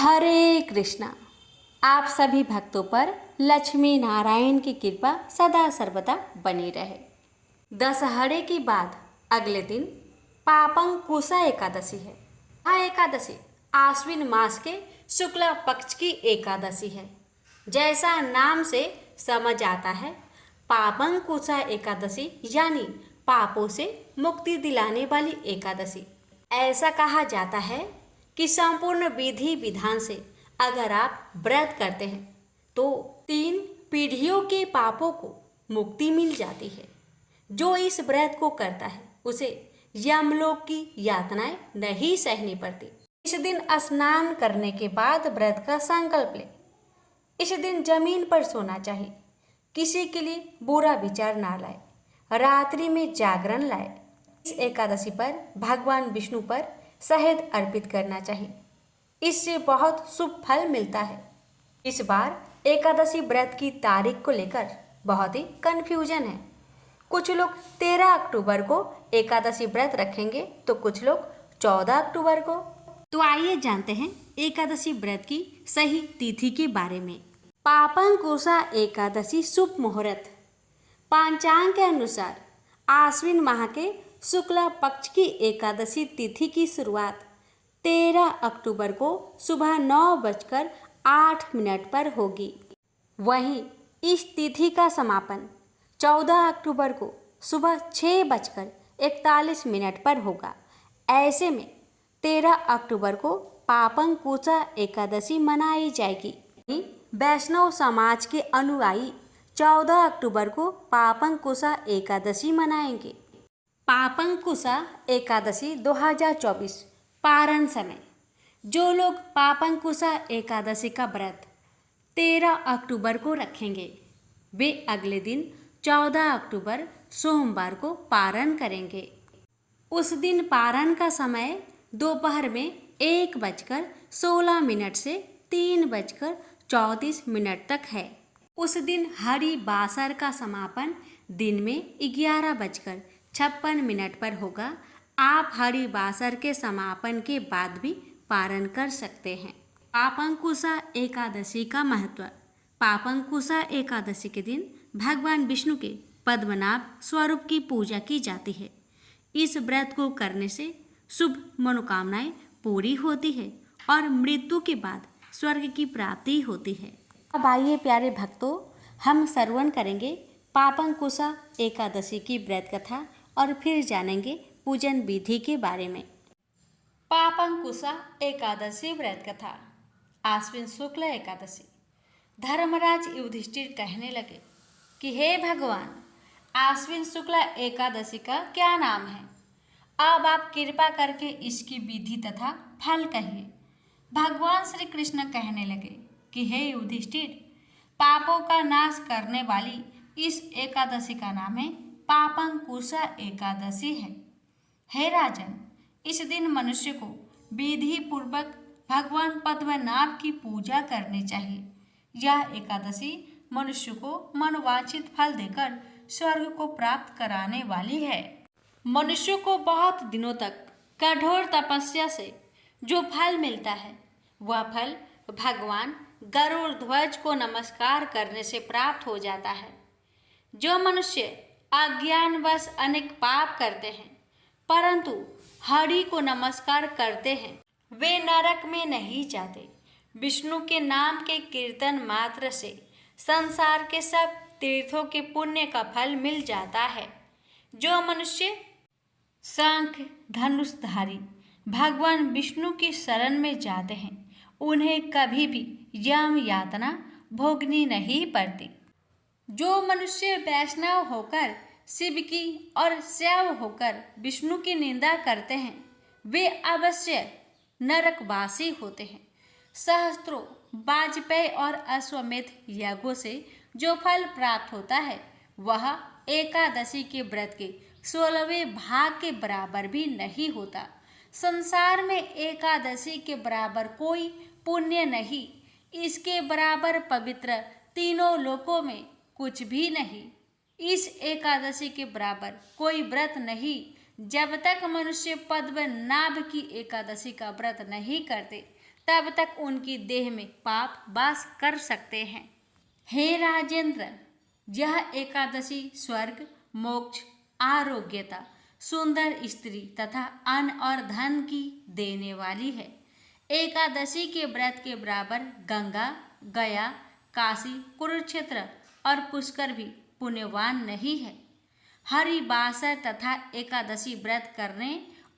हरे कृष्णा। आप सभी भक्तों पर लक्ष्मी नारायण की कृपा सदा सर्वदा बनी रहे। दशहरे के बाद अगले दिन पापंकुशा एकादशी है। यह एकादशी आश्विन मास के शुक्ल पक्ष की एकादशी है। जैसा नाम से समझ आता है, पापंकुशा एकादशी यानी पापों से मुक्ति दिलाने वाली एकादशी। ऐसा कहा जाता है कि संपूर्ण विधि विधान से अगर आप व्रत करते हैं तो 3 पीढ़ियों के पापों को मुक्ति मिल जाती है। जो इस व्रत को करता है उसे यमलोक की यातनाएं नहीं सहनी पड़ती। इस दिन स्नान करने के बाद व्रत का संकल्प ले। इस दिन जमीन पर सोना चाहिए। किसी के लिए बुरा विचार ना लाए। रात्रि में जागरण लाए। इस एकादशी पर भगवान विष्णु पर शहद अर्पित करना चाहिए। इससे बहुत शुभ फल मिलता है। इस बार एकादशी व्रत की तारीख को लेकर बहुत ही कन्फ्यूजन है। कुछ लोग 13 अक्टूबर को एकादशी व्रत रखेंगे तो कुछ लोग 14 अक्टूबर को। तो आइए जानते हैं एकादशी व्रत की सही तिथि के बारे में। पापंकुशा एकादशी शुभ मुहूर्त। पंचांग के अनुसार आश्विन माह के शुक्ल पक्ष की एकादशी तिथि की शुरुआत 13 अक्टूबर को सुबह 9:08 पर होगी। वहीं इस तिथि का समापन 14 अक्टूबर को सुबह 6:41 पर होगा। ऐसे में 13 अक्टूबर को पापंकुशा एकादशी मनाई जाएगी। वैष्णव समाज के अनुयायी 14 अक्टूबर को पापंकुशा एकादशी मनाएंगे। पापंकुशा एकादशी 2024 पारण समय। जो लोग पापंकुशा एकादशी का व्रत 13 अक्टूबर को रखेंगे वे अगले दिन 14 अक्टूबर सोमवार को पारण करेंगे। उस दिन पारण का समय दोपहर में 1:16 से 3:34 तक है। उस दिन हरि बासर का समापन दिन में 11:56 पर होगा। आप हरि बासर के समापन के बाद भी पारण कर सकते हैं। पापंकुशा एकादशी का महत्व। पापंकुशा एकादशी के दिन भगवान विष्णु के पद्मनाभ स्वरूप की पूजा की जाती है। इस व्रत को करने से शुभ मनोकामनाएं पूरी होती है और मृत्यु के बाद स्वर्ग की प्राप्ति होती है। अब आइए प्यारे भक्तों, हम श्रवण करेंगे पापंकुशा एकादशी की व्रत कथा और फिर जानेंगे पूजन विधि के बारे में। पापंकुशा एकादशी व्रत कथा। आश्विन शुक्ल एकादशी। धर्मराज युधिष्ठिर कहने लगे कि हे भगवान, आश्विन शुक्ल एकादशी का क्या नाम है? अब आप कृपा करके इसकी विधि तथा फल कहिए। भगवान श्री कृष्ण कहने लगे कि हे युधिष्ठिर, पापों का नाश करने वाली इस एकादशी का नाम है पापंकुशा एकादशी है। हे राजन, इस दिन मनुष्य को विधि पूर्वक भगवान पद्मनाभ की पूजा करनी चाहिए। यह एकादशी मनुष्य को मनोवांछित फल देकर स्वर्ग को प्राप्त कराने वाली है। मनुष्य को बहुत दिनों तक कठोर तपस्या से जो फल मिलता है वह फल भगवान गरुड़ ध्वज को नमस्कार करने से प्राप्त हो जाता है। जो मनुष्य अज्ञानवश अनेक पाप करते हैं परंतु हरि को नमस्कार करते हैं वे नरक में नहीं जाते। विष्णु के नाम के कीर्तन मात्र से संसार के सब तीर्थों के पुण्य का फल मिल जाता है। जो मनुष्य शंख धनुषधारी भगवान विष्णु की शरण में जाते हैं उन्हें कभी भी यम यातना भोगनी नहीं पड़ती। जो मनुष्य वैष्णव होकर शिव की और शैव होकर विष्णु की निंदा करते हैं वे अवश्य नरकवासी होते हैं। सहस्त्रों वाजपेयी और अश्वमेध यज्ञों से जो फल प्राप्त होता है वह एकादशी के व्रत के 16वें भाग के बराबर भी नहीं होता। संसार में एकादशी के बराबर कोई पुण्य नहीं, इसके बराबर पवित्र तीनों लोकों में कुछ भी नहीं। इस एकादशी के बराबर कोई व्रत नहीं। जब तक मनुष्य पद्मनाभ की एकादशी का व्रत नहीं करते तब तक उनकी देह में पाप वास कर सकते हैं। हे राजेंद्र, यह एकादशी स्वर्ग, मोक्ष, आरोग्यता, सुंदर स्त्री तथा अन्न और धन की देने वाली है। एकादशी के व्रत के बराबर गंगा, गया, काशी, कुरुक्षेत्र और पुष्कर भी पुण्यवान नहीं है। हरिवासर तथा एकादशी व्रत करने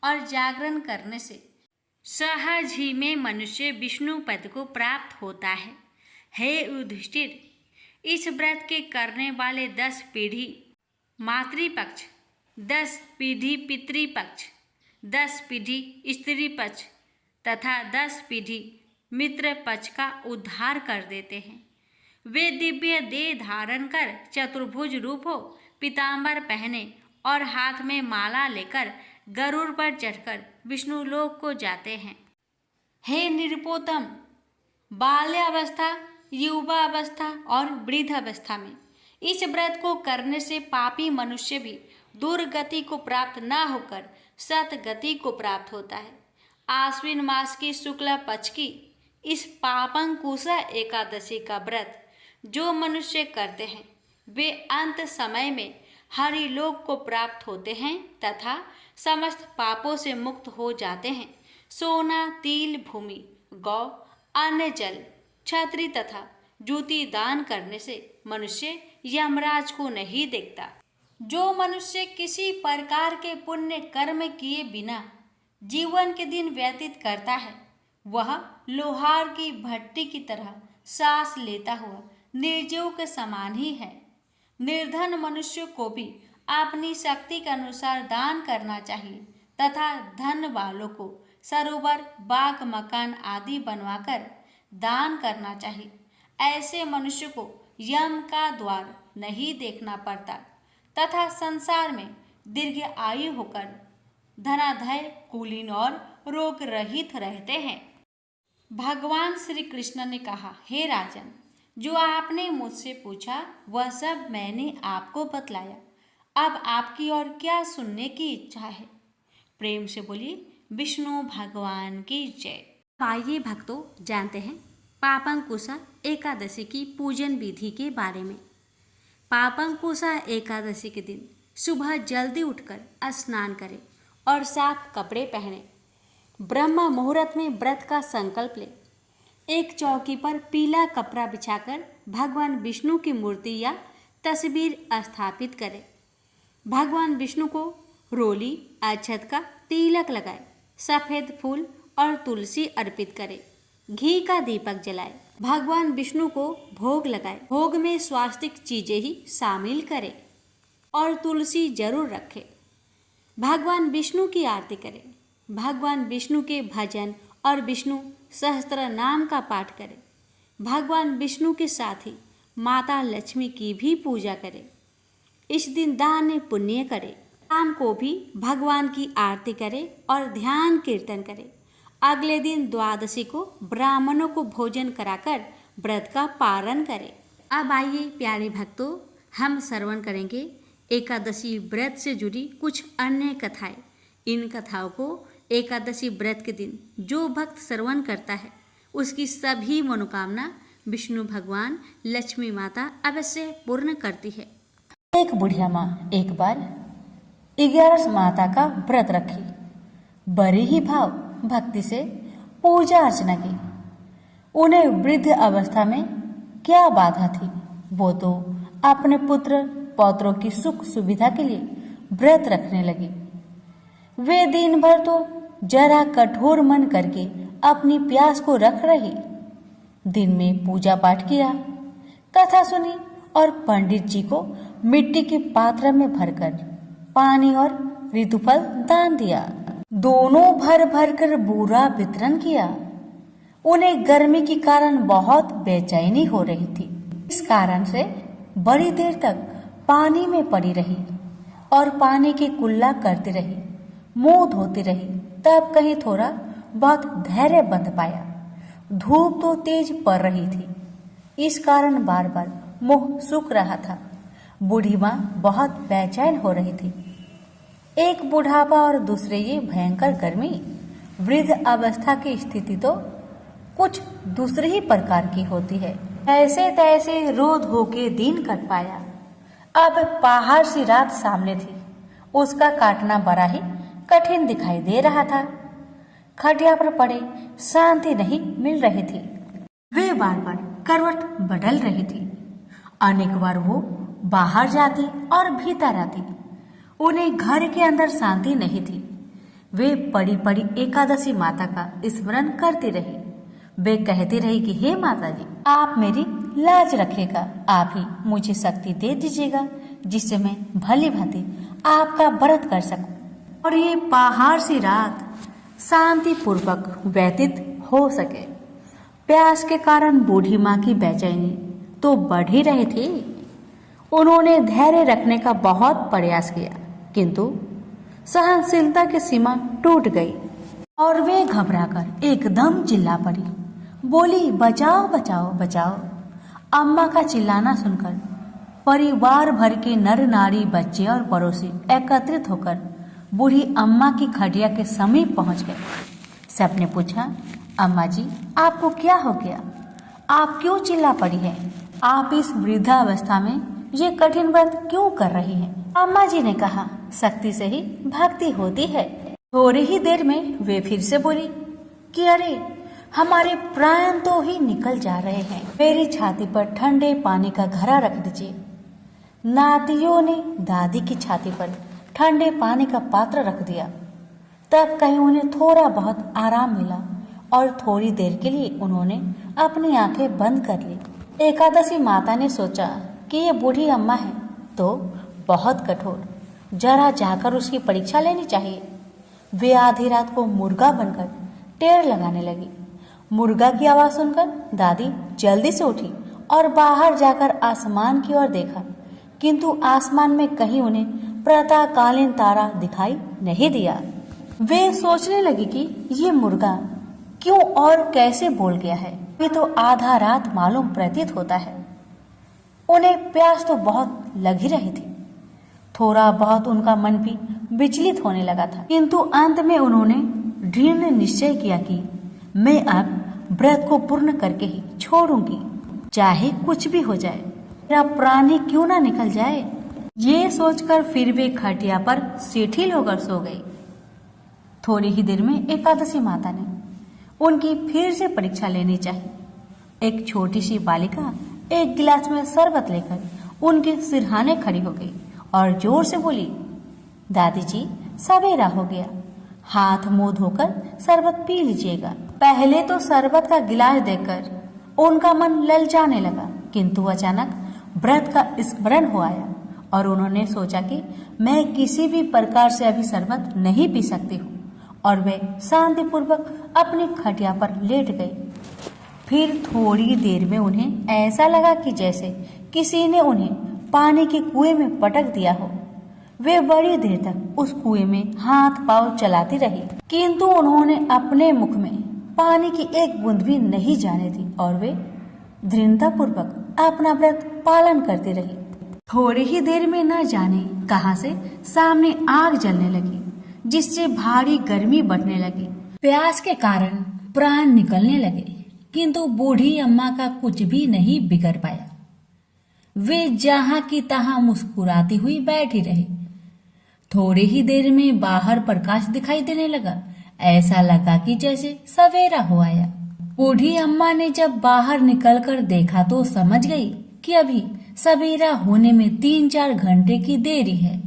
और जागरण करने से सहज ही में मनुष्य विष्णु पद को प्राप्त होता है। हे युधिष्ठिर, इस व्रत के करने वाले 10 पीढ़ी मातृपक्ष, 10 पीढ़ी पितृपक्ष, 10 पीढ़ी स्त्री पक्ष तथा 10 पीढ़ी मित्र पक्ष का उद्धार कर देते हैं। वे दिव्य देह धारण कर चतुर्भुज रूप हो, पीतांबर पहने और हाथ में माला लेकर गरुड़ पर चढ़कर विष्णु लोक को जाते हैं। हे निरुपोतम, बाल्यावस्था, युवावस्था और वृद्धावस्था में इस व्रत को करने से पापी मनुष्य भी दुर्गति को प्राप्त न होकर सतगति को प्राप्त होता है। आश्विन मास की शुक्ला पक्ष की इस पापंकुशा एकादशी का व्रत जो मनुष्य करते हैं वे अंत समय में हरिलोक को प्राप्त होते हैं तथा समस्त पापों से मुक्त हो जाते हैं। सोना, तिल, भूमि, गौ, अन्न, जल, छत्री तथा जूती दान करने से मनुष्य यमराज को नहीं देखता। जो मनुष्य किसी प्रकार के पुण्य कर्म किए बिना जीवन के दिन व्यतीत करता है वह लोहार की भट्टी की तरह सांस लेता हुआ निर्जीव के समान ही है। निर्धन मनुष्य को भी अपनी शक्ति के अनुसार दान करना चाहिए तथा धन वालों को सरोवर, बाग, मकान आदि बनवाकर दान करना चाहिए। ऐसे मनुष्य को यम का द्वार नहीं देखना पड़ता तथा संसार में दीर्घ आयु होकर धनाढ्य, कुलीन और रोग रहित रहते हैं। भगवान श्री कृष्ण ने कहा, हे राजन, जो आपने मुझसे पूछा वह सब मैंने आपको बतलाया। अब आपकी और क्या सुनने की इच्छा है? प्रेम से बोलिए विष्णु भगवान की जय। आइए भक्तों जानते हैं पापंकुशा एकादशी की पूजन विधि के बारे में। पापंकुशा एकादशी के दिन सुबह जल्दी उठकर स्नान करें और साफ कपड़े पहने। ब्रह्म मुहूर्त में व्रत का संकल्प ले। एक चौकी पर पीला कपड़ा बिछाकर भगवान विष्णु की मूर्ति या तस्वीर स्थापित करें। भगवान विष्णु को रोली, अक्षत का तिलक लगाए, सफ़ेद फूल और तुलसी अर्पित करें, घी का दीपक जलाए, भगवान विष्णु को भोग लगाए। भोग में स्वास्तिक चीजें ही शामिल करें और तुलसी जरूर रखें। भगवान विष्णु की आरती करें, भगवान विष्णु के भजन और विष्णु सहस्त्र नाम का पाठ करें। भगवान विष्णु के साथ ही माता लक्ष्मी की भी पूजा करें। इस दिन दान पुण्य करें। शाम को भी भगवान की आरती करें और ध्यान कीर्तन करें। अगले दिन द्वादशी को ब्राह्मणों को भोजन कराकर व्रत का पारण करें। अब आइए प्यारे भक्तों, हम श्रवण करेंगे एकादशी व्रत से जुड़ी कुछ अन्य कथाएं। इन कथाओं को एकादशी व्रत के दिन जो भक्त श्रवण करता है उसकी सभी मनोकामना विष्णु भगवान, लक्ष्मी माता अवश्य पूर्ण करती है। एक बुढ़िया माँ एक बार 11 माता का व्रत रखी। बड़ी ही भाव भक्ति से पूजा अर्चना की। उन्हें वृद्ध अवस्था में क्या बाधा थी? वो तो अपने पुत्र पौत्रों की सुख सुविधा के लिए व्रत रखने लगी। वे दिन भर तो जरा कठोर मन करके अपनी प्यास को रख रही। दिन में पूजा पाठ किया, कथा सुनी और पंडित जी को मिट्टी के पात्र में भरकर पानी और ऋतुफल दान दिया। दोनों भर भर कर बूरा वितरण किया। उन्हें गर्मी के कारण बहुत बेचैनी हो रही थी। इस कारण से बड़ी देर तक पानी में पड़ी रही और पानी की कुल्ला करती रही, मुंह धोती रही। तब कहीं थोड़ा बहुत धैर्य बंध पाया। धूप तो तेज पड़ रही थी, इस कारण बार बार मुंह सूख रहा था। बूढ़ी माँ बहुत बेचैन हो रही थी। एक बुढ़ापा और दूसरे ये भयंकर गर्मी, वृद्ध अवस्था की स्थिति तो कुछ दूसरे ही प्रकार की होती है। ऐसे तैसे रो धो के दिन कट पाया। अब पहाड़ सी रात सामने थी, उसका काटना बड़ा ही कठिन दिखाई दे रहा था। खटिया पर पड़े शांति नहीं मिल रही थी। वे बार बार करवट बदल रही थी। अनेक बार वो बाहर जाती और भीतर आती। उन्हें घर के अंदर शांति नहीं थी। वे पड़ी पड़ी एकादशी माता का स्मरण करती रही। वे कहती रही कि हे माता जी, आप मेरी लाज रखेगा, आप ही मुझे शक्ति दे दीजिएगा जिससे मैं भली भांति आपका व्रत कर सकूं और ये पहाड़ सी रात शांति पूर्वक व्यतीत हो सके। प्यास के कारण बूढ़ी माँ की बेचैनी तो बढ़ ही रही थी। उन्होंने धैर्य रखने का बहुत प्रयास किया, किंतु सहनशीलता की सीमा टूट गई और वे घबराकर एकदम चिल्ला पड़ी। बोली, बचाओ बचाओ बचाओ। अम्मा का चिल्लाना सुनकर परिवार भर के नर नारी, बच्चे और पड़ोसी एकत्रित होकर बूढ़ी अम्मा की खटिया के समीप पहुंच गए। सबने पूछा, अम्मा जी, आपको क्या हो गया? आप क्यों चिल्ला पड़ी हैं? आप इस वृद्धावस्था में ये कठिन व्रत क्यों कर रही हैं? अम्मा जी ने कहा, शक्ति से ही भक्ति होती है। थोड़ी ही देर में वे फिर से बोली कि अरे, हमारे प्राण तो ही निकल जा रहे हैं। मेरी छाती पर ठंडे पानी का घड़ा रख दीजिए। नातियों ने दादी की छाती पर ठंडे पानी का पात्र रख दिया। तब कहीं उन्हें थोड़ा बहुत आराम मिला और थोड़ी देर के लिए उन्होंने अपनी आंखें बंद कर ली। एकादशी माता ने सोचा कि ये बूढ़ी अम्मा है तो बहुत कठोर, जरा जाकर उसकी परीक्षा लेनी चाहिए। वे आधी रात को मुर्गा बनकर टेर लगाने लगी। मुर्गा की आवाज सुनकर दादी जल्दी से उठी और बाहर जाकर आसमान की ओर देखा, किंतु आसमान में कहीं उन्हें प्रातःकालीन तारा दिखाई नहीं दिया। वे सोचने लगी कि ये मुर्गा क्यों और कैसे बोल गया है। वे तो आधा रात मालूम प्रतीत होता है। उन्हें प्यास तो बहुत लग ही रही थी। थोड़ा बहुत उनका मन भी विचलित होने लगा था, किंतु अंत में उन्होंने दृढ़ निश्चय किया कि मैं अब व्रत को पूर्ण करके ही छोड़ूंगी, चाहे कुछ भी हो जाए, मेरा प्राण ही क्यों ना निकल जाए। ये सोचकर फिर वे खटिया पर शिथिल होकर सो गई। थोड़ी ही देर में एकादशी माता ने उनकी फिर से परीक्षा लेनी चाहिए। एक छोटी सी बालिका एक गिलास में शरबत लेकर उनके सिरहाने खड़ी हो गई और जोर से बोली, दादी जी, सवेरा हो गया, हाथ मुंह धोकर शरबत पी लीजिएगा। पहले तो शरबत का गिलास देखकर उनका मन ललचाने लगा, किंतु अचानक व्रत का स्मरण हो आया और उन्होंने सोचा कि मैं किसी भी प्रकार से अभी शरबत नहीं पी सकती हूँ और वे शांतिपूर्वक अपनी खटिया पर लेट गई। फिर थोड़ी देर में उन्हें ऐसा लगा कि जैसे किसी ने उन्हें पानी के कुएं में पटक दिया हो। वे बड़ी देर तक उस कुएं में हाथ पांव चलाती रही, किंतु उन्होंने अपने मुख में पानी की एक बूंद भी नहीं जाने दी और वे दृढ़तापूर्वक अपना व्रत पालन करती रही। थोड़ी ही देर में न जाने कहां से सामने आग जलने लगी, जिससे भारी गर्मी बढ़ने लगी। प्यास के कारण प्राण निकलने लगे, किंतु बूढ़ी अम्मा का कुछ भी नहीं बिगड़ पाया। वे जहां की तहां मुस्कुराती हुई बैठी रही। थोड़ी ही देर में बाहर प्रकाश दिखाई देने लगा। ऐसा लगा कि जैसे सवेरा हो आया। बूढ़ी अम्मा ने जब बाहर निकलकर देखा तो समझ गई कि अभी सवेरा होने में 3-4 घंटे की देरी है।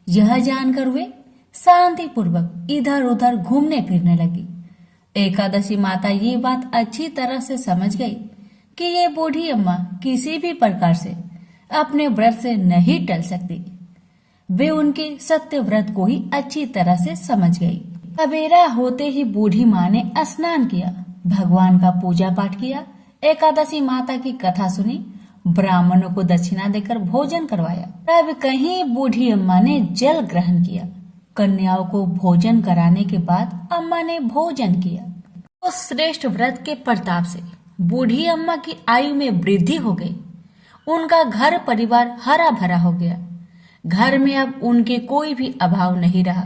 यह जानकर वे शांतिपूर्वक इधर उधर घूमने फिरने लगी। एकादशी माता ये बात अच्छी तरह से समझ गई कि ये बूढ़ी अम्मा किसी भी प्रकार से अपने व्रत से नहीं टल सकती। वे उनके सत्य व्रत को ही अच्छी तरह से समझ गई। सवेरा होते ही बूढ़ी माँ ने स्नान किया, भगवान का पूजा पाठ किया, एकादशी माता की कथा सुनी, ब्राह्मणों को दक्षिणा देकर भोजन करवाया। तब कहीं बूढ़ी अम्मा ने जल ग्रहण किया। कन्याओं को भोजन कराने के बाद अम्मा ने भोजन किया। उस श्रेष्ठ व्रत के प्रताप से बूढ़ी अम्मा की आयु में वृद्धि हो गई। उनका घर परिवार हरा भरा हो गया। घर में अब उनके कोई भी अभाव नहीं रहा।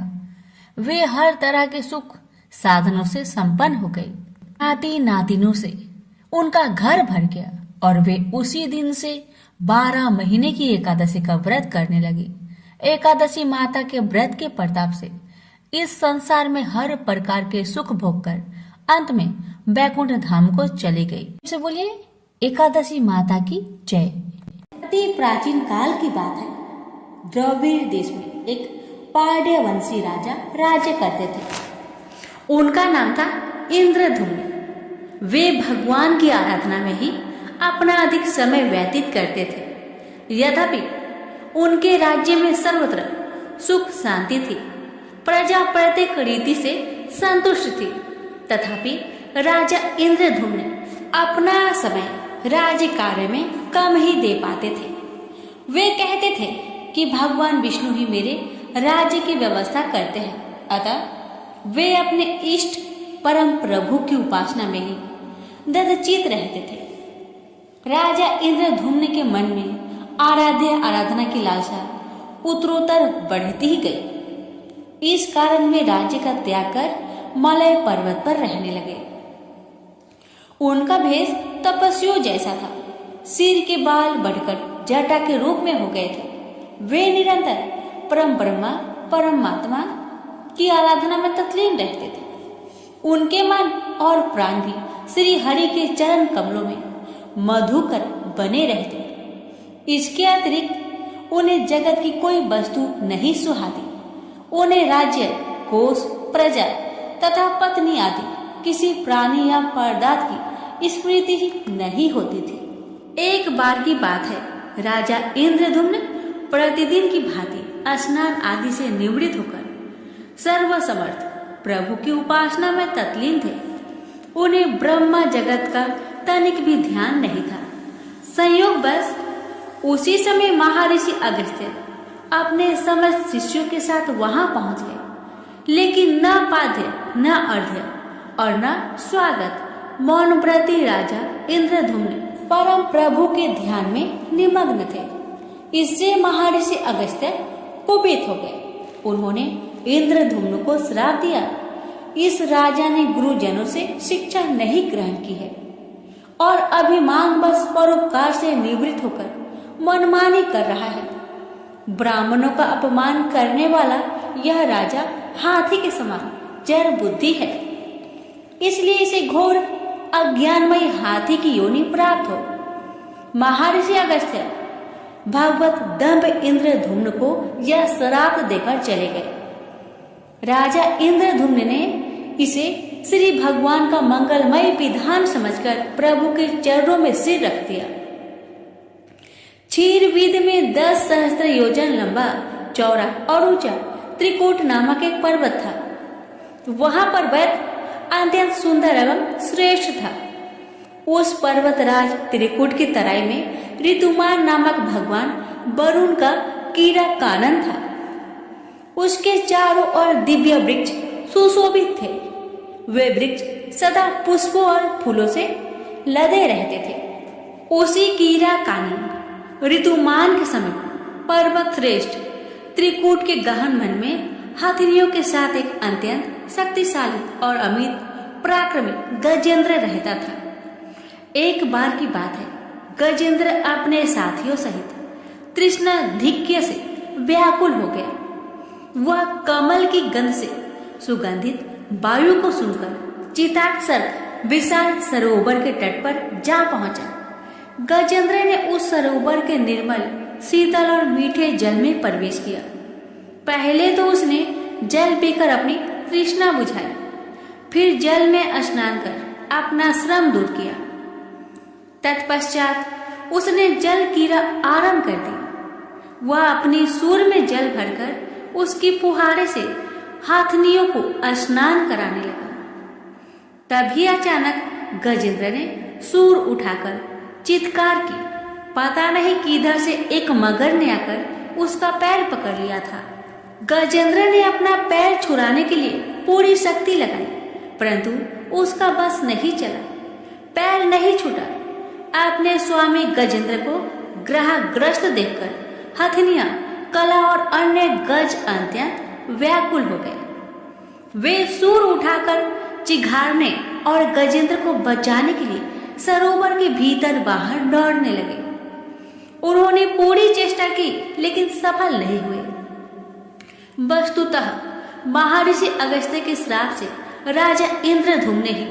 वे हर तरह के सुख साधनों से संपन्न हो गई। नाती नातिनों से उनका घर भर गया और वे उसी दिन से 12 महीने की एकादशी का व्रत करने लगी। एकादशी माता के व्रत के प्रताप से इस संसार में हर प्रकार के सुख भोग कर अंत में बैकुंठ धाम को चली गई। से बोलिए एकादशी माता की जय। अति प्राचीन काल की बात है। द्रविड़ देश में एक पांड्यवंशी राजा राज्य करते थे। उनका नाम था इंद्रधुम्न। वे भगवान की आराधना में ही अपना अधिक समय व्यतीत करते थे। यद्यपि उनके राज्य में सर्वत्र सुख शांति थी, प्रजा प्रत्येक रीति से संतुष्ट थी, तथापि राजा इंद्रधुम्न अपना समय राज्य कार्य में कम ही दे पाते थे। वे कहते थे कि भगवान विष्णु ही मेरे राज्य की व्यवस्था करते हैं, अतः वे अपने इष्ट परम प्रभु की उपासना में ही ददचित रहते थे। राजा इंद्रधुम्न के मन में आराध्य आराधना की लालसा उत्तरोत्तर बढ़ती ही गई। इस कारण वे राज्य का त्याग कर मलय पर्वत पर रहने लगे। उनका भेष तपस्वियों जैसा था। सिर के बाल बढ़कर जटा के रूप में हो गए थे। वे निरंतर परम ब्रह्मा परमात्मा की आराधना में तल्लीन रहते थे। उनके मन और प्राण भी श्री हरि के चरण कमलों में मधुकर बने रहते। इसके अतिरिक्त उन्हें जगत की कोई वस्तु नहीं सुहाती। उन्हें राज्य, कोष, प्रजा तथा पत्नी आदि किसी प्राणी या पदार्थ की स्मृति ही नहीं होती थी। एक बार की बात है, राजा इंद्रधुम्न प्रतिदिन की भांति स्नान आदि से निवृत्त होकर सर्वसमर्थ प्रभु की उपासना में तल्लीन थे। उन्हें ब्रह्मा जगत का तनिक भी ध्यान नहीं था। संयोग बस उसी समय महर्षि अगस्त्य अपने समस्त शिष्यों के साथ वहां पहुंच गए, लेकिन न पाद्य न अर्घ्य और न स्वागत मौन व्रती राजा इंद्रधुम्न परम प्रभु के ध्यान में निमग्न थे। इससे महर्षि अगस्त्य कुपित हो गए। उन्होंने इंद्रधुम्न को श्राप दिया, इस राजा ने गुरुजनों से शिक्षा नहीं ग्रहण की है और अभिमान बस परोपकार से निवृत्त होकर मनमानी कर रहा है। ब्राह्मणों का अपमान करने वाला यह राजा हाथी के समान जड़ बुद्धि है, इसलिए इसे घोर अज्ञानमय हाथी की योनि प्राप्त हो। महर्षि अगस्त्य भगवत दंभ इंद्रधुम्न को यह श्राप देकर चले गए। राजा इंद्रधुम्न ने इसे श्री भगवान का मंगलमय विधान समझकर प्रभु के चरणों में सिर रख दिया। क्षीरविद में 10 सहस्त्र योजन लंबा, चौड़ा और ऊंचा त्रिकूट नामक एक पर्वत था। वहां पर वैद्य अत्यंत सुंदर एवं श्रेष्ठ था। उस पर्वतराज त्रिकूट की तराई में ऋतुमान नामक भगवान वरुण का कीड़ा कानन था। उसके चारों ओर दिव्य वृक्ष सुशोभित थे। वे वृक्ष सदा पुष्पों और फूलों से लदे रहते थे। उसी कीड़ा कानन ऋतुमान के समीप पर्वत श्रेष्ठ त्रिकूट के गहन मन में हाथिनियों के साथ एक अत्यंत शक्तिशाली और अमित पराक्रमी गजेंद्र रहता था। एक बार की बात है, गजेंद्र अपने साथियों सहित तृष्णाधिक्य से व्याकुल हो गया। वह कमल की गंध से सुगंधित वायु को सुनकर चिताक्षर विशाल सरोवर के तट पर जा पहुंचा। गजेंद्र ने उस सरोवर के निर्मल, शीतल और मीठे जल में प्रवेश किया। पहले तो उसने जल पीकर अपनी तृष्णा बुझाई, फिर जल में स्नान कर अपना श्रम दूर किया। तत्पश्चात उसने जल क्रीड़ा आरंभ कर दी। वह अपनी सूर में जल भरकर उसकी फुहारे से हाथनियों को स्नान कराने लगा। तभी अचानक गजेंद्र ने सूर उठाकर चित्कार की। पता नहीं किधर से एक मगर ने आकर उसका पैर पकड़ लिया था। गजेंद्र ने अपना पैर छुड़ाने के लिए पूरी शक्ति लगाई, परंतु उसका बस नहीं चला। पैर नहीं छूटा। अपने स्वामी गजेंद्र को ग्रहग्रस्त देखकर हथनियां, कला और अन्य गज अत्यंत व्याकुल हो गए। वे सूर उठाकर चिघाड़ने और गजेंद्र को बचाने के लिए सरोवर के भीतर बाहर दौड़ने लगे। उन्होंने पूरी चेष्टा की लेकिन सफल नहीं हुए। वस्तुतः महर्षि अगस्त्य के श्राप से राजा इंद्रधुम्न ही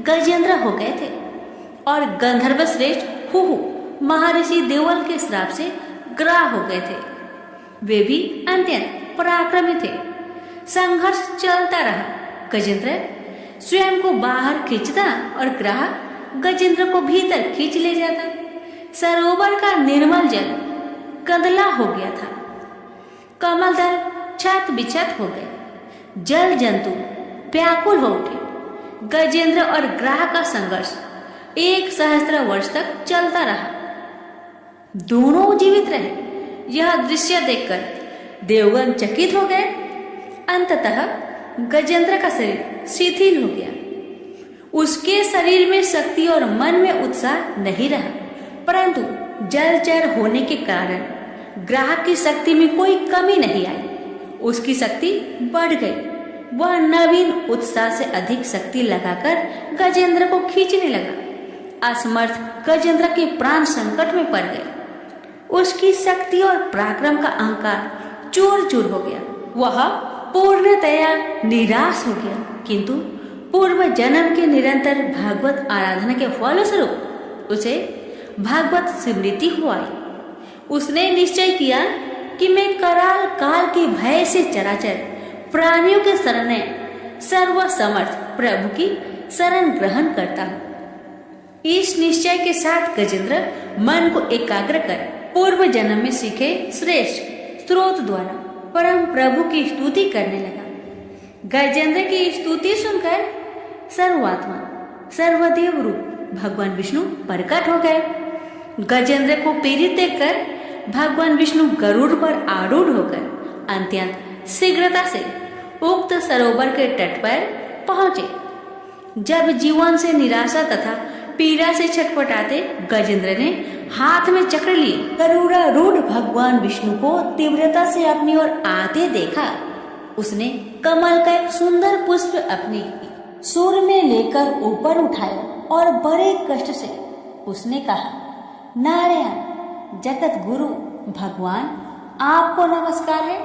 गजेंद्र हो गए थे और गंधर्व श्रेष्ठ हुहु महर्षि देवल के श्राप से ग्राह हो गए थे। वे भी अत्यंत पराक्रमी थे। संघर्ष चलता रहा। गजेंद्र स्वयं को बाहर खींचता और ग्राह गजेंद्र को भीतर खींच ले जाता। सरोवर का निर्मल जल गंदला हो गया था। कमल दल छत बिछत हो गए। जल जंतु व्याकुल हो उठे। गजेंद्र और ग्राह का संघर्ष 1 सहस्त्र वर्ष तक चलता रहा। दोनों जीवित रहे। यह दृश्य देखकर देवगण चकित हो गए। अंततः गजेंद्र का शरीर शिथिल हो गया। उसके शरीर में शक्ति और मन में उत्साह नहीं रहा, परंतु जलचर होने के कारण ग्राह की शक्ति में कोई कमी नहीं आई। उसकी शक्ति बढ़ गई। वह नवीन उत्साह से अधिक शक्ति लगाकर गजेंद्र को खींचने लगा। असमर्थ गजेंद्र के प्राण संकट में पड़ गए। उसकी शक्ति और पराक्रम का अहंकार चूर चूर हो गया। वह पूर्णतया निराश हो गया, किंतु पूर्व जन्म के निरंतर भागवत आराधना के फलस्वरूप उसे भागवत स्मृति हो आई। उसने निश्चय किया कि मैं कराल काल के भय से चराचर प्राणियों के शरण सर्वसमर्थ प्रभु की शरण ग्रहण करता हूँ। इस निश्चय के साथ गजेंद्र मन को एकाग्र कर पूर्व जन्म में सीखे श्रेष्ठ स्रोत द्वारा परम प्रभु की स्तुति करने लगा। गजेंद्र की स्तुति सुनकर सर्वात्मा सर्वदेव रूप भगवान विष्णु प्रकट हो गए। गजेंद्र को पीड़ित देखकर भगवान विष्णु गरुड़ पर आरूढ़ होकर अत्यंत शीघ्रता से उक्त सरोवर के तट पर पहुंचे। जब जीवन से निराशा तथा पीड़ा से छटपटाते गजेंद्र ने हाथ में चक्र लिए गरुड़ारूढ़ भगवान विष्णु को तीव्रता से अपनी ओर आते देखा। उसने कमल का एक सुंदर पुष्प अपनी सूर में लेकर ऊपर उठाया और बड़े कष्ट से उसने कहा, नारायण जगत गुरु भगवान, आपको नमस्कार है।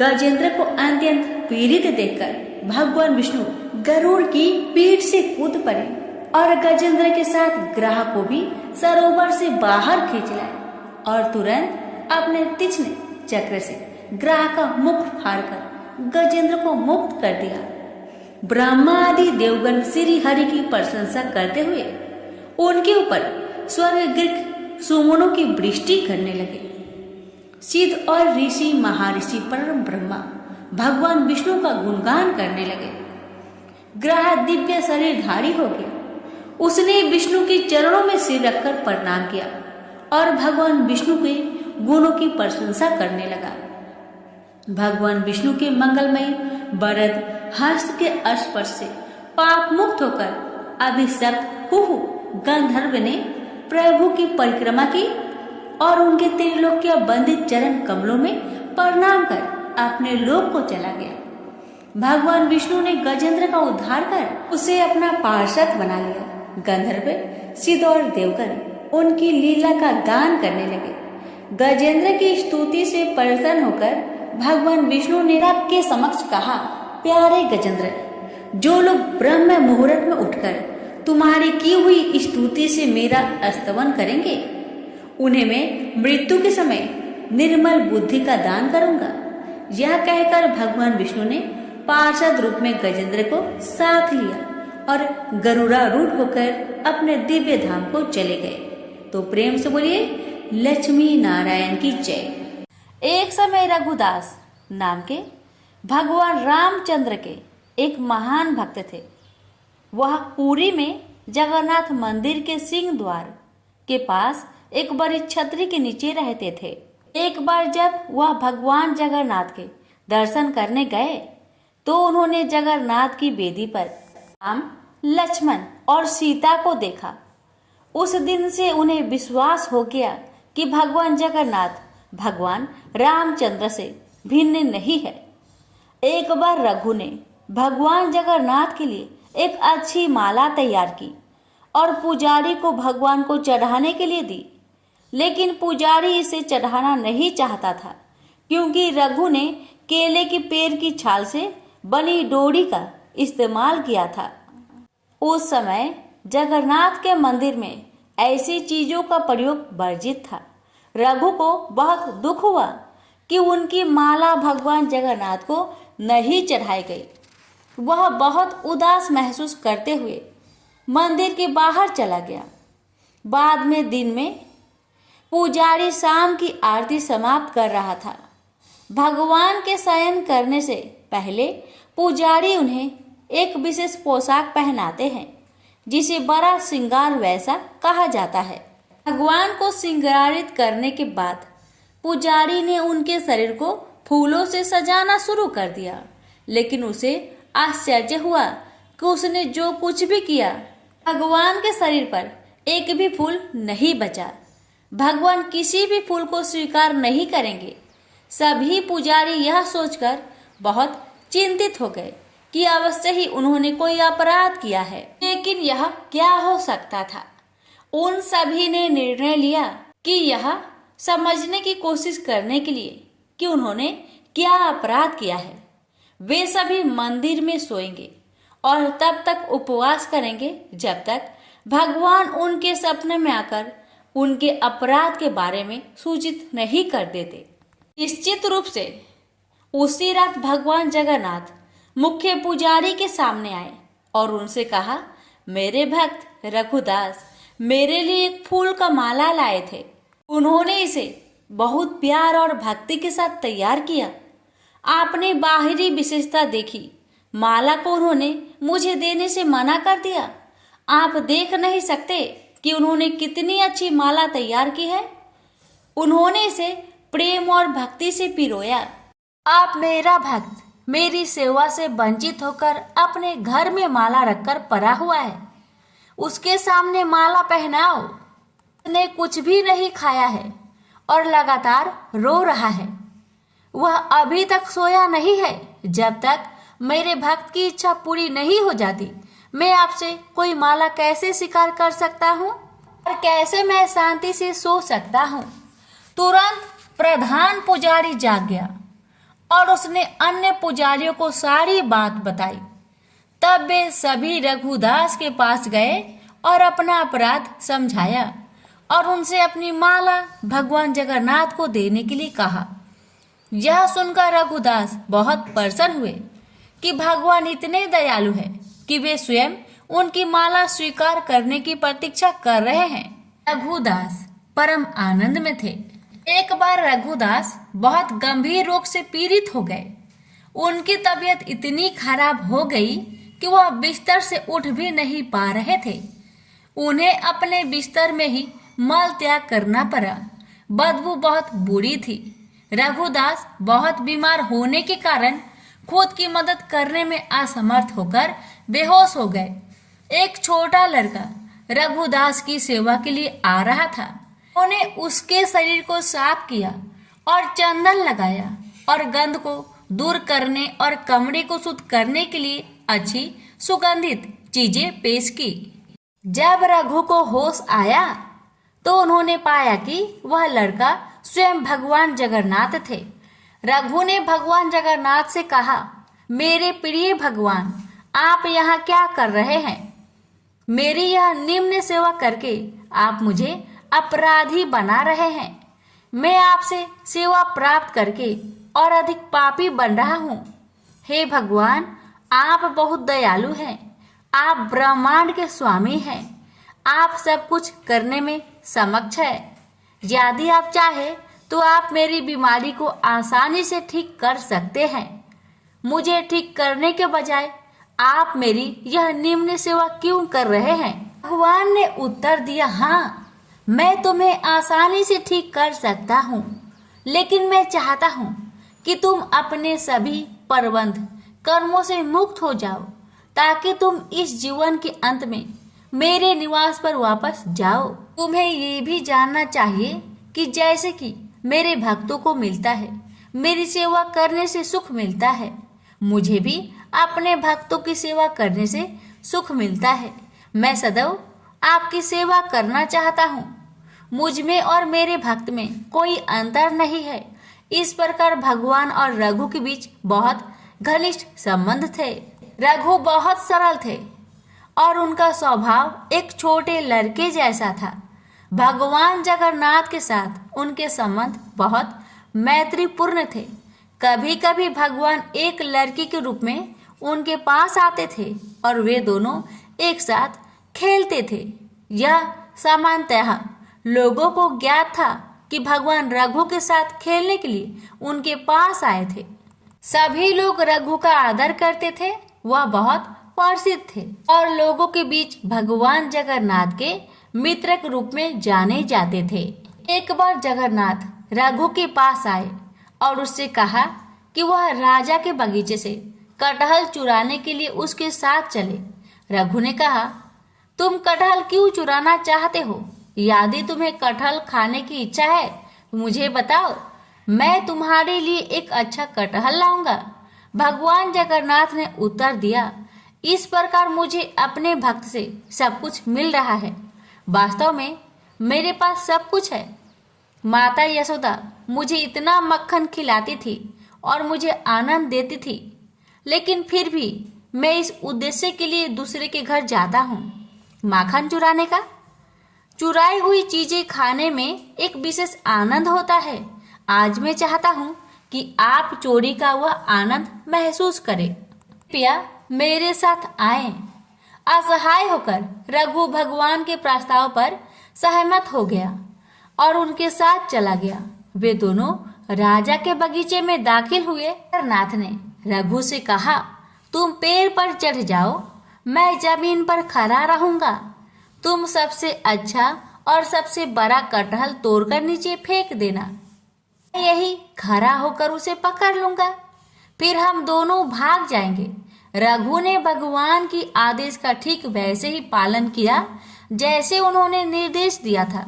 गजेंद्र को अत्यंत पीड़ित देखकर भगवान विष्णु गरुड़ की पीठ से कूद पड़े और गजेंद्र के साथ ग्राह को भी सरोवर से बाहर खींच लाए और तुरंत अपने तीक्ष्ण चक्र से ग्राह का मुख फाड़कर गजेंद्र को मुक्त कर दिया। ब्रह्मा आदि देवगण श्री हरि की प्रशंसा करते हुए उनके ऊपर स्वर्ग सुमनों की वृष्टि करने लगे। सिद्ध और ऋषि महर्षि परम ब्रह्मा भगवान विष्णु का गुणगान करने लगे। ग्राह दिव्य शरीरधारी हो गया। उसने विष्णु के चरणों में सिर रखकर प्रणाम किया और भगवान विष्णु के गुणों की प्रशंसा करने लगा। भगवान विष्णु के मंगलमय वरद हस्त के स्पर्श से पाप मुक्त होकर अभिशप्त हुहु गंधर्व ने प्रभु की परिक्रमा की और उनके त्रिलोक्य बंदित चरण कमलों में प्रणाम कर अपने लोक को चला गया। भगवान विष्णु ने गजेंद्र का उद्धार कर उसे अपना पार्षद बना लिया। गंधर्व सिद्ध और देवगण उनकी लीला का गान करने लगे। गजेंद्र की स्तुति से प्रसन्न होकर भगवान विष्णु ने सबके समक्ष कहा, प्यारे गजेंद्र, जो लोग ब्रह्म मुहूर्त में उठकर तुम्हारी की हुई स्तुति से मेरा स्तवन करेंगे, उन्हें मैं मृत्यु के समय निर्मल बुद्धि का दान करूंगा। यह कहकर भगवान विष्णु ने पार्षद रूप में गजेंद्र को साथ लिया और गरुड़ारूढ़ होकर अपने दिव्य धाम को चले गए। तो प्रेम से बोलिए लक्ष्मी नारायण की जय। एक समय रघुदास नाम के भगवान रामचंद्र के एक महान भक्त थे। वह पुरी में जगन्नाथ मंदिर के सिंह द्वार के पास एक बड़ी छतरी के नीचे रहते थे। एक बार जब वह भगवान जगन्नाथ के दर्शन करने गए तो उन्होंने जगन्नाथ की वेदी पर राम, लक्ष्मण और सीता को देखा। उस दिन से उन्हें विश्वास हो गया कि भगवान जगन्नाथ भगवान रामचंद्र से भिन्न नहीं है। एक बार रघु ने भगवान जगन्नाथ के लिए एक अच्छी माला तैयार की और पुजारी को भगवान को चढ़ाने के लिए दी। लेकिन पुजारी इसे चढ़ाना नहीं चाहता था, क्योंकि रघु ने केले के पेड़ की छाल से बनी डोरी का इस्तेमाल किया था। उस समय जगन्नाथ के मंदिर में ऐसी चीजों का प्रयोग वर्जित था। रघु को बहुत दुख हुआ कि उनकी माला भगवान जगन्नाथ को नहीं चढ़ाई गई। वह बहुत उदास महसूस करते हुए मंदिर के बाहर चला गया। बाद में दिन में पुजारी शाम की आरती समाप्त कर रहा था। भगवान के शयन करने से पहले पुजारी उन्हें एक विशेष पोशाक पहनाते हैं, जिसे बड़ा श्रृंगार वैसा कहा जाता है। भगवान को श्रृंगारित करने के बाद पुजारी ने उनके शरीर को फूलों से सजाना शुरू कर दिया। लेकिन उसे आश्चर्य हुआ कि उसने जो कुछ भी किया, भगवान के शरीर पर एक भी फूल नहीं बचा। भगवान किसी भी फूल को स्वीकार नहीं करेंगे। सभी पुजारी यह सोचकर बहुत चिंतित हो गए कि अवश्य ही उन्होंने कोई अपराध किया है। लेकिन यह क्या हो सकता था? उन सभी ने निर्णय लिया कि यह समझने की कोशिश करने के लिए कि उन्होंने क्या अपराध किया है, वे सभी मंदिर में सोएंगे और तब तक उपवास करेंगे जब तक भगवान उनके सपने में आकर उनके अपराध के बारे में सूचित नहीं कर देते। निश्चित रूप से उसी रात भगवान जगन्नाथ मुख्य पुजारी के सामने आए और उनसे कहा, मेरे भक्त रघुदास मेरे लिए एक फूल का माला लाए थे। उन्होंने इसे बहुत प्यार और भक्ति के साथ तैयार किया। आपने बाहरी विशेषता देखी, माला को उन्होंने मुझे देने से मना कर दिया। आप देख नहीं सकते कि उन्होंने कितनी अच्छी माला तैयार की है। उन्होंने इसे प्रेम और भक्ति से पिरोया। आप मेरा भक्त मेरी सेवा से वंचित होकर अपने घर में माला रखकर पड़ा हुआ है, उसके सामने माला पहनाओ। उसने कुछ भी नहीं खाया है और लगातार रो रहा है। वह अभी तक सोया नहीं है। जब तक मेरे भक्त की इच्छा पूरी नहीं हो जाती, मैं आपसे कोई माला कैसे स्वीकार कर सकता हूँ और कैसे मैं शांति से सो सकता हूँ? तुरंत प्रधान पुजारी जाग गया और उसने अन्य पुजारियों को सारी बात बताई। तब वे सभी रघुदास के पास गए और अपना अपराध समझाया और उनसे अपनी माला भगवान जगन्नाथ को देने के लिए कहा। यह सुनकर रघुदास बहुत प्रसन्न हुए कि भगवान इतने दयालु हैं कि वे स्वयं उनकी माला स्वीकार करने की प्रतीक्षा कर रहे हैं। रघुदास परम आनंद में थे। एक बार रघुदास बहुत गंभीर रोग से पीड़ित हो गए। उनकी तबीयत इतनी खराब हो गई कि वह बिस्तर से उठ भी नहीं पा रहे थे। उन्हें अपने बिस्तर में ही मल त्याग करना पड़ा। बदबू बहुत बुरी थी। रघुदास बहुत बीमार होने के कारण खुद की मदद करने में असमर्थ होकर बेहोश हो गए। एक छोटा लड़का रघुदास की सेवा के लिए आ रहा था। उन्होंने उसके शरीर को साफ किया और चंदन लगाया और गंध को दूर करने और कमरे को शुद्ध करने के लिए अच्छी सुगंधित चीजें पेश की। जब रघु को होश आया तो उन्होंने पाया कि वह लड़का स्वयं भगवान जगन्नाथ थे। रघु ने भगवान जगन्नाथ से कहा, मेरे प्रिय भगवान, आप यहाँ क्या कर रहे हैं? मेरी यह निम्न सेवा करके आप मुझे अपराधी बना रहे हैं। मैं आपसे सेवा प्राप्त करके और अधिक पापी बन रहा हूँ। हे भगवान, आप बहुत दयालु हैं। आप ब्रह्मांड के स्वामी हैं। आप सब कुछ करने में समक्ष है। यदि आप चाहे तो आप मेरी बीमारी को आसानी से ठीक कर सकते हैं। मुझे ठीक करने के बजाय आप मेरी यह निम्न सेवा क्यों कर रहे हैं? भगवान ने उत्तर दिया, हाँ, मैं तुम्हें आसानी से ठीक कर सकता हूँ, लेकिन मैं चाहता हूँ कि तुम अपने सभी प्रबंध कर्मों से मुक्त हो जाओ, ताकि तुम इस जीवन के अंत में मेरे निवास पर वापस जाओ। तुम्हें ये भी जानना चाहिए कि जैसे कि मेरे भक्तों को मिलता है, मेरी सेवा करने से सुख मिलता है, मुझे भी अपने भक्तों की सेवा करने से सुख मिलता है। मैं सदैव आपकी सेवा करना चाहता हूँ। मुझ में और मेरे भक्त में कोई अंतर नहीं है। इस प्रकार भगवान और रघु के बीच बहुत घनिष्ठ संबंध थे। रघु बहुत सरल थे और उनका स्वभाव एक छोटे लड़के जैसा था। भगवान जगन्नाथ के साथ उनके संबंध बहुत मैत्रीपूर्ण थे। कभी कभी भगवान एक लड़की के रूप में उनके पास आते थे और वे दोनों एक साथ खेलते थे। यह सामान्यतः लोगों को ज्ञात था कि भगवान रघु के साथ खेलने के लिए उनके पास आए थे। सभी लोग रघु का आदर करते थे। वह बहुत प्रसिद्ध थे और लोगों के बीच भगवान जगन्नाथ के मित्र के रूप में जाने जाते थे। एक बार जगन्नाथ रघु के पास आए और उससे कहा कि वह राजा के बगीचे से कटहल चुराने के लिए उसके साथ चले। रघु ने कहा, तुम कटहल क्यों चुराना चाहते हो? यदि तुम्हें कटहल खाने की इच्छा है तो मुझे बताओ, मैं तुम्हारे लिए एक अच्छा कटहल लाऊंगा। भगवान जगन्नाथ ने उत्तर दिया, इस प्रकार मुझे अपने भक्त से सब कुछ मिल रहा है। वास्तव में मेरे पास सब कुछ है। माता यशोदा मुझे इतना मक्खन खिलाती थी और मुझे आनंद देती थी, लेकिन फिर भी मैं इस उद्देश्य के लिए दूसरे के घर जाता हूँ, माखन चुराने का। चुराई हुई चीजें खाने में एक विशेष आनंद होता है। आज मैं चाहता हूँ कि आप चोरी का वह आनंद महसूस करें। कृपया मेरे साथ आए। असहाय होकर रघु भगवान के प्रस्ताव पर सहमत हो गया और उनके साथ चला गया। वे दोनों राजा के बगीचे में दाखिल हुए। जगन्नाथ ने रघु से कहा, तुम पेड़ पर चढ़ जाओ, मैं जमीन पर खड़ा रहूंगा। तुम सबसे अच्छा और सबसे बड़ा कटहल तोड़कर नीचे फेंक देना। मैं यही खड़ा होकर उसे पकड़ लूंगा, फिर हम दोनों भाग जाएंगे। रघु ने भगवान की आदेश का ठीक वैसे ही पालन किया जैसे उन्होंने निर्देश दिया था।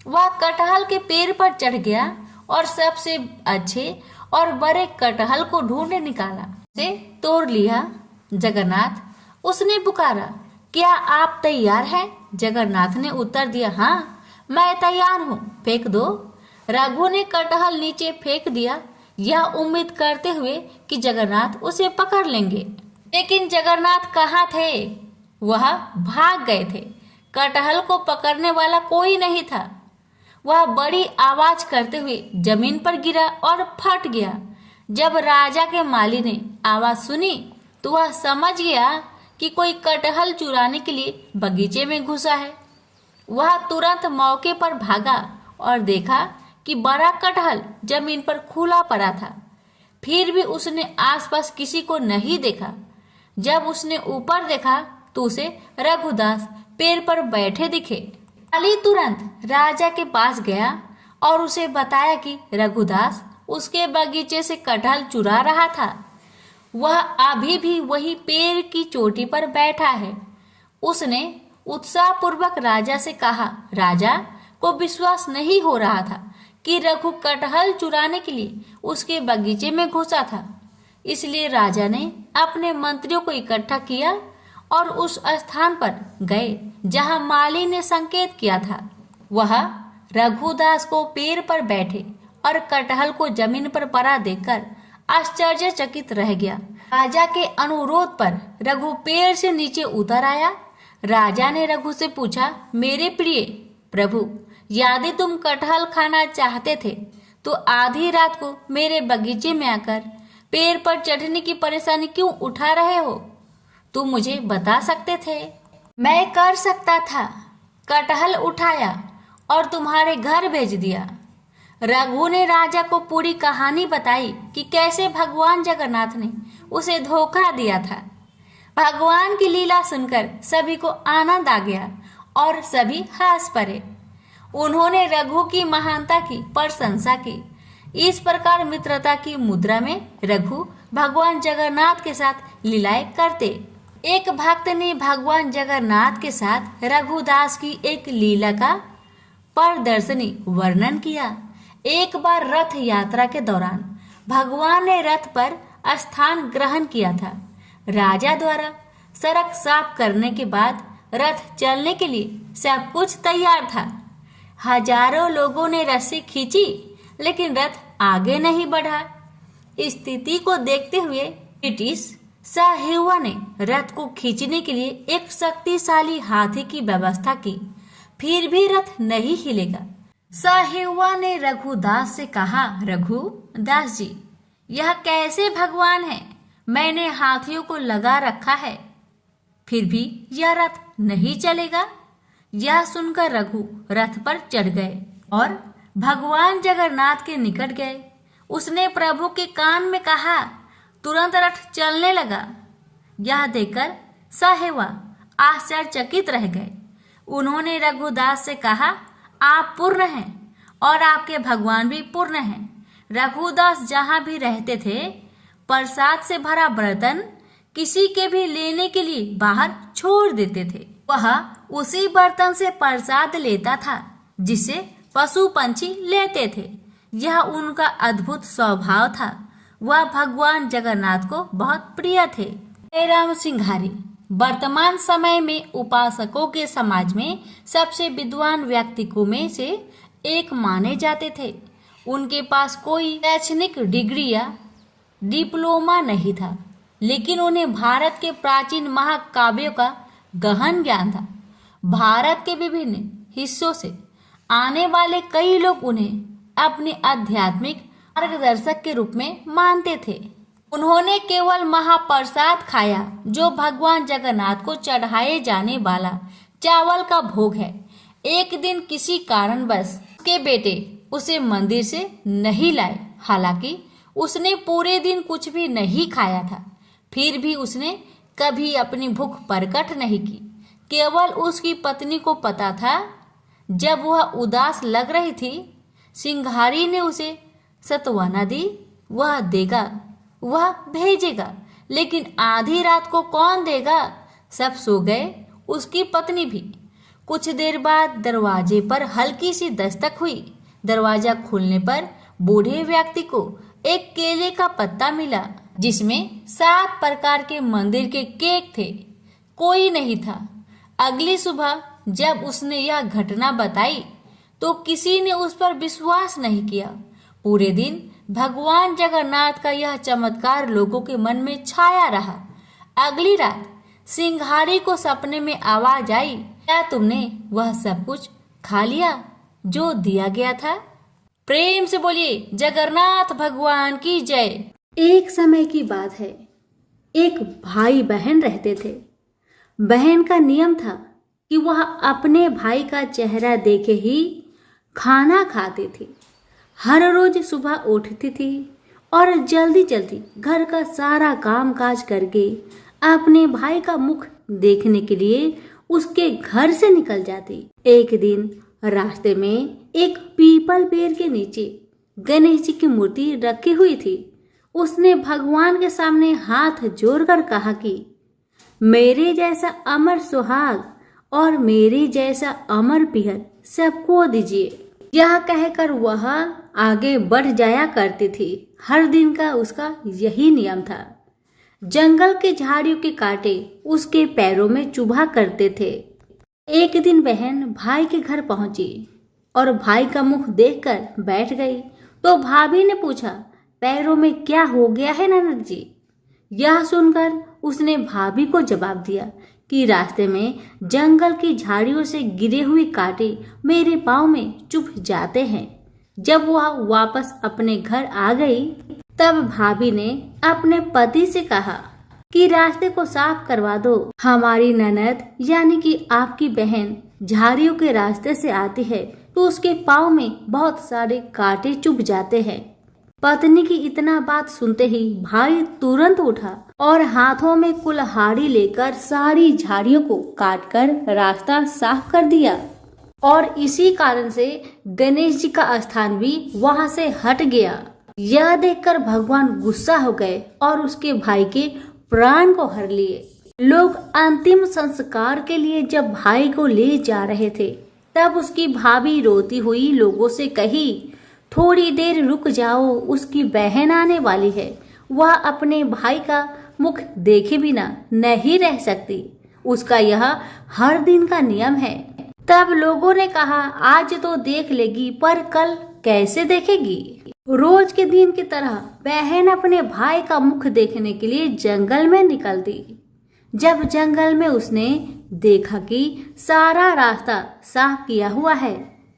वह कटहल के पेड़ पर चढ़ गया और सबसे अच्छे और बड़े कटहल को ढूंढ निकाला, उसे तोड़ लिया। जगन्नाथ, उसने पुकारा, क्या आप तैयार हैं? जगन्नाथ ने उत्तर दिया, हाँ मैं तैयार हूँ, फेंक दो। रघु ने कटहल नीचे फेंक दिया, यह उम्मीद करते हुए कि जगन्नाथ उसे पकड़ लेंगे। लेकिन जगन्नाथ कहाँ थे? वह भाग गए थे। कटहल को पकड़ने वाला कोई नहीं था। वह बड़ी आवाज करते हुए जमीन पर गिरा और फट गया। जब राजा के माली ने आवाज सुनी तो वह समझ गया कि कोई कटहल चुराने के लिए बगीचे में घुसा है। वह तुरंत मौके पर भागा और देखा कि बड़ा कटहल जमीन पर खुला पड़ा था। फिर भी उसने आसपास किसी को नहीं देखा। जब उसने ऊपर देखा तो उसे रघुदास पेड़ पर बैठे दिखे। माली तुरंत राजा के पास गया और उसे बताया कि रघुदास उसके बगीचे से कटहल चुरा रहा था। वह अभी भी वही पेड़ की चोटी पर बैठा है। उसने उत्साहपूर्वक राजा से कहा। राजा को विश्वास नहीं हो रहा था कि रघु कटहल चुराने के लिए उसके बगीचे में घुसा था। इसलिए राजा ने अपने मंत्रियों को इकट्ठा किया और उस स्थान पर गए जहां माली ने संकेत किया था। वह रघुदास को पेड़ पर बैठे और कटहल को जमीन पर पड़ा देखकर आश्चर्यचकित रह गया। राजा के अनुरोध पर रघु पेड़ से नीचे उतर आया। राजा ने रघु से पूछा, मेरे प्रिय प्रभु, यदि तुम कटहल खाना चाहते थे तो आधी रात को मेरे बगीचे में आकर पेड़ पर चढ़ने की परेशानी क्यों उठा रहे हो? तुम मुझे बता सकते थे। मैं कर सकता था। कटहल उठाया और तुम्हारे घर भेज दिया। रघु ने राजा को पूरी कहानी बताई कि कैसे भगवान जगन्नाथ ने उसे धोखा दिया था। भगवान की लीला सुनकर सभी को आनंद आ गया और सभी हंस पड़े। उन्होंने रघु की महानता की प्रशंसा की। इस प्रकार मित्रता की मुद्रा में रघु भगवान जगन्नाथ के साथ लीलाएं करते। एक भक्त ने भगवान जगन्नाथ के साथ रघुदास की एक लीला का प्रदर्शनी वर्णन किया। एक बार रथ यात्रा के दौरान भगवान ने रथ पर स्थान ग्रहण किया था। राजा द्वारा सड़क साफ करने के बाद रथ चलने के लिए सब कुछ तैयार था। हजारों लोगों ने रस्सी खींची, लेकिन रथ आगे नहीं बढ़ा। स्थिति को देखते हुए ब्रिटिश साहेबा ने रथ को खींचने के लिए एक शक्तिशाली हाथी की व्यवस्था की, फिर भी रथ नहीं हिलेगा। साहेबा ने रघुदास से कहा, रघुदास जी, यह कैसे भगवान है? मैंने हाथियों को लगा रखा है, फिर भी यह रथ नहीं चलेगा। यह सुनकर रघु रथ पर चढ़ गए और भगवान जगन्नाथ के निकट गए। उसने प्रभु के कान में कहा, तुरंत रथ चलने लगा। यह देखकर साहेबा आश्चर्यचकित रह गए। उन्होंने रघुदास से कहा, आप पूर्ण हैं और आपके भगवान भी पूर्ण हैं। रघुदास जहाँ भी रहते थे, प्रसाद से भरा बर्तन किसी के भी लेने के लिए बाहर छोड़ देते थे। वह उसी बर्तन से प्रसाद लेता था जिसे पशु पंछी लेते थे। यह उनका अद्भुत स्वभाव था। वह भगवान जगन्नाथ को बहुत प्रिय थे। जयराम सिंघारी वर्तमान समय में उपासकों के समाज में सबसे विद्वान व्यक्तियों में से एक माने जाते थे। उनके पास कोई शैक्षणिक डिग्री या डिप्लोमा नहीं था, लेकिन उन्हें भारत के प्राचीन महाकाव्यों का गहन ज्ञान था। भारत के विभिन्न हिस्सों से आने वाले कई लोग उन्हें अपने आध्यात्मिक मार्गदर्शक के रूप में मानते थे। उन्होंने केवल महाप्रसाद खाया, जो भगवान जगन्नाथ को चढ़ाए जाने वाला चावल का भोग है। एक दिन किसी कारणवश उसके बेटे उसे मंदिर से नहीं लाए। हालांकि उसने पूरे दिन कुछ भी नहीं खाया था, फिर भी उसने कभी अपनी भूख प्रकट नहीं की। केवल उसकी पत्नी को पता था। जब वह उदास लग रही थी, सिंघारी ने उसे सत्वना दी, वह देगा, वह भेजेगा, लेकिन आधी रात को कौन देगा? सब सो गए, उसकी पत्नी भी। कुछ देर बाद दरवाजे पर हल्की सी दस्तक हुई। दरवाजा खुलने पर बूढ़े व्यक्ति को एक केले का पत्ता मिला, जिसमें 7 प्रकार के मंदिर के केक थे। कोई नहीं था। अगली सुबह जब उसने यह घटना बताई तो किसी ने उस पर विश्वास नहीं किया। पूरे दिन भगवान जगन्नाथ का यह चमत्कार लोगों के मन में छाया रहा। अगली रात सिंघारी को सपने में आवाज आई, क्या तुमने वह सब कुछ खा लिया जो दिया गया था? प्रेम से बोलिए जगन्नाथ भगवान की जय। एक समय की बात है, एक भाई बहन रहते थे। बहन का नियम था कि वह अपने भाई का चेहरा देखे ही खाना खाती थी। हर रोज सुबह उठती थी और जल्दी जल्दी घर का सारा काम काज करके अपने भाई का मुख देखने के लिए उसके घर से निकल जाती। एक दिन रास्ते में एक पीपल पेड़ के नीचे गणेश जी की मूर्ति रखी हुई थी। उसने भगवान के सामने हाथ जोड़कर कहा कि मेरे जैसा अमर सुहाग और मेरे जैसा अमर पिहर सबको दीजिए। यह कहकर वह आगे बढ़ जाया करती थी। हर दिन का उसका यही नियम था। जंगल के झाड़ियों के कांटे उसके पैरों में चुभा करते थे। एक दिन बहन भाई के घर पहुंची और भाई का मुख देखकर बैठ गई। तो भाभी ने पूछा, पैरों में क्या हो गया है ननद जी? यह सुनकर उसने भाभी को जवाब दिया कि रास्ते में जंगल की झाड़ियों से गिरे हुए कांटे मेरे पाँव में चुभ जाते हैं। जब वह वापस अपने घर आ गई तब भाभी ने अपने पति से कहा कि रास्ते को साफ करवा दो। हमारी ननद यानी कि आपकी बहन झाड़ियों के रास्ते से आती है तो उसके पाँव में बहुत सारे कांटे चुभ जाते हैं। पत्नी की इतना बात सुनते ही भाई तुरंत उठा और हाथों में कुल्हाड़ी लेकर सारी झाड़ियों को काटकर रास्ता साफ कर दिया। और इसी कारण से गणेश जी का स्थान भी वहां से हट गया। यह देखकर भगवान गुस्सा हो गए और उसके भाई के प्राण को हर लिए। लोग अंतिम संस्कार के लिए जब भाई को ले जा रहे थे तब उसकी भाभी रोती हुई लोगों से कही, थोड़ी देर रुक जाओ, उसकी बहन आने वाली है। वह अपने भाई का मुख देखे बिना नहीं रह सकती। उसका यह हर दिन का नियम है। तब लोगों ने कहा, आज तो देख लेगी, पर कल कैसे देखेगी? रोज के दिन की तरह बहन अपने भाई का मुख देखने के लिए जंगल में निकल दी। जब जंगल में उसने देखा कि सारा रास्ता साफ किया हुआ है,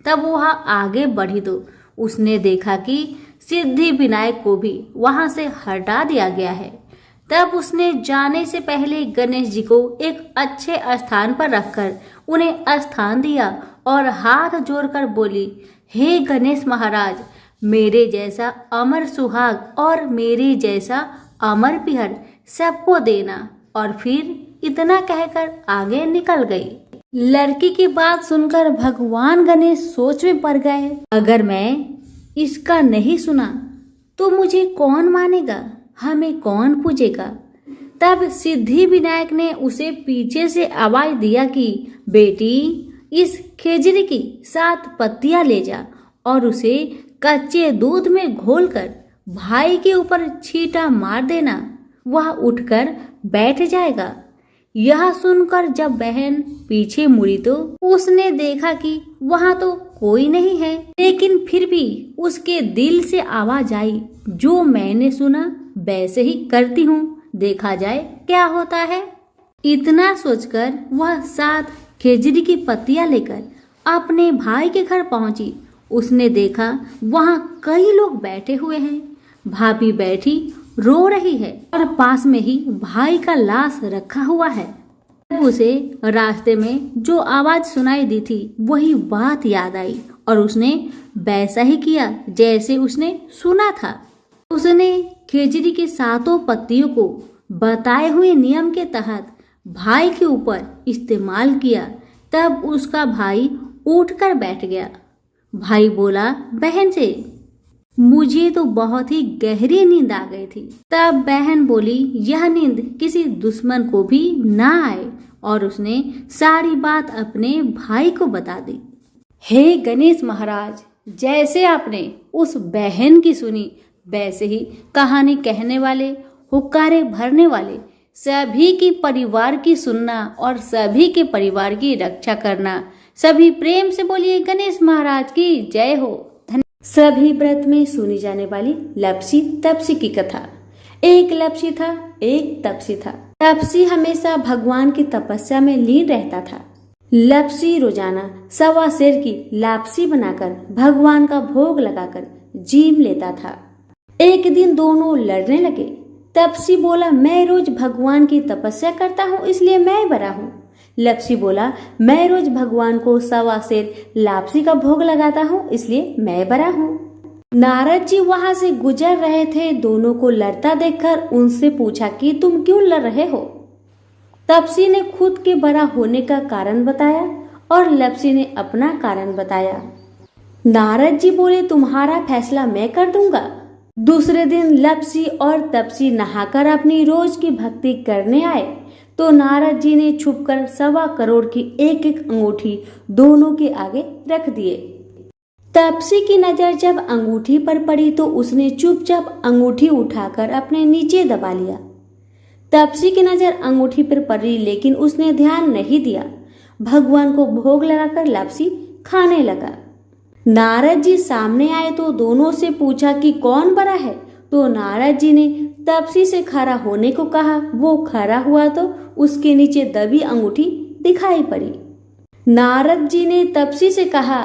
तब वह आगे बढ़ी तो उसने देखा कि सिद्धि विनायक को भी वहां से हटा दिया गया है। तब उसने जाने से पहले गणेश जी को एक अच्छे स्थान पर रखकर उन्हें स्थान दिया और हाथ जोड़कर बोली, हे गणेश महाराज, मेरे जैसा अमर सुहाग और मेरे जैसा अमर पिहर सबको देना। और फिर इतना कहकर आगे निकल गई। लड़की की बात सुनकर भगवान गणेश सोच में पड़ गए, अगर मैं इसका नहीं सुना तो मुझे कौन मानेगा, हमें कौन पूजेगा? तब सिद्धि विनायक ने उसे पीछे से आवाज दिया कि बेटी, इस खेजड़ी की 7 पत्तियां ले जा और उसे कच्चे दूध में घोलकर भाई के ऊपर छींटा मार देना, वह उठकर बैठ जाएगा। यह सुनकर जब बहन पीछे मुड़ी तो उसने देखा कि वहां तो कोई नहीं है, लेकिन फिर भी उसके दिल से आवाज आई, जो मैंने सुना वैसे ही करती हूँ, देखा जाए क्या होता है। इतना सोचकर वह 7 खेजड़ी की पत्तियां लेकर अपने भाई के घर पहुंची। उसने देखा वहां कई लोग बैठे हुए हैं। भाभी बैठी रो रही है और पास में ही भाई का लाश रखा हुआ है। तब उसे रास्ते में जो आवाज सुनाई दी थी वही बात याद आई और उसने वैसा ही किया जैसे उसने सुना था। उसने खेजड़ी के 7 पत्तियों को बताए हुए नियम के तहत भाई के ऊपर इस्तेमाल किया। तब उसका भाई उठकर बैठ गया। भाई बोला बहन से, मुझे तो बहुत ही गहरी नींद आ गई थी। तब बहन बोली, यह नींद किसी दुश्मन को भी ना आए, और उसने सारी बात अपने भाई को बता दी। हे गणेश महाराज, जैसे आपने उस बहन की सुनी वैसे ही कहानी कहने वाले, हुक्कारे भरने वाले सभी की परिवार की सुनना और सभी के परिवार की रक्षा करना। सभी प्रेम से बोलिए गणेश महाराज की जय हो। सभी व्रत में सुनी जाने वाली लपसी तपसी की कथा। एक लपसी था, एक तपसी था। तपसी हमेशा भगवान की तपस्या में लीन रहता था। लपसी रोजाना 1.25 सेर की लापसी बनाकर भगवान का भोग लगाकर जीम लेता था। एक दिन दोनों लड़ने लगे। तपसी बोला, मैं रोज भगवान की तपस्या करता हूँ इसलिए मैं बड़ा हूँ। लपसी बोला, मैं रोज भगवान को 1.25 सेर लापसी का भोग लगाता हूँ इसलिए मैं बड़ा हूँ। नारद जी वहां से गुजर रहे थे। दोनों को लड़ता देखकर उनसे पूछा कि तुम क्यों लड़ रहे हो? तपसी ने खुद के बड़ा होने का कारण बताया और लपसी ने अपना कारण बताया। नारद जी बोले, तुम्हारा फैसला मैं कर दूंगा। दूसरे दिन लपसी और तपसी नहाकर अपनी रोज की भक्ति करने आए तो नारद जी ने छुपकर 1.25 करोड़ की एक अंगूठी दोनों के आगे रख दिए। तपसी की नजर जब अंगूठी पर पड़ी तो उसने चुपचाप अंगूठी उठाकर अपने नीचे दबा लिया। तपसी की नजर अंगूठी पर पड़ी लेकिन उसने ध्यान नहीं दिया। भगवान को भोग लगाकर लपसी खाने लगा। नारद जी सामने आए तो दोनों से पूछा कि कौन बड़ा है, तो नारद जी ने तपसी से खड़ा होने को कहा। वो खड़ा हुआ तो उसके नीचे दबी अंगूठी दिखाई पड़ी। नारद जी ने तपसी से कहा,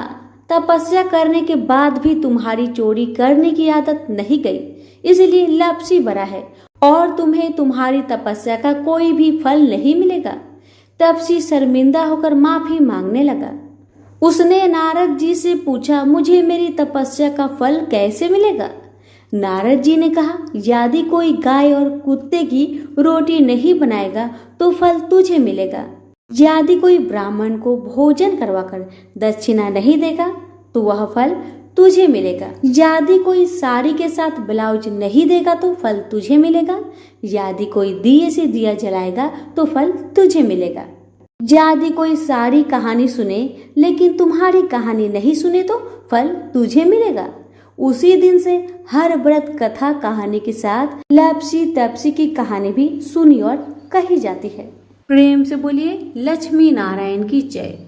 तपस्या करने के बाद भी तुम्हारी चोरी करने की आदत नहीं गई, इसलिए लपसी बड़ा है और तुम्हें तुम्हारी तपस्या का कोई भी फल नहीं मिलेगा। तपसी शर्मिंदा होकर माफी मांगने लगा। उसने नारद जी से पूछा, मुझे मेरी तपस्या का फल कैसे मिलेगा? नारद जी ने कहा, यदि कोई गाय और कुत्ते की रोटी नहीं बनाएगा तो फल तुझे मिलेगा। यदि कोई ब्राह्मण को भोजन करवाकर दक्षिणा नहीं देगा तो वह फल तुझे मिलेगा। यदि कोई साड़ी के साथ ब्लाउज नहीं देगा तो फल तुझे मिलेगा। यदि कोई दिए से दिया जलाएगा तो फल तुझे मिलेगा। यदि कोई सारी कहानी सुने लेकिन तुम्हारी कहानी नहीं सुने तो फल तुझे मिलेगा। उसी दिन से हर व्रत कथा कहानी के साथ लैप्सी तैप्सी की कहानी भी सुनी और कही जाती है। प्रेम से बोलिए लक्ष्मी नारायण की जय।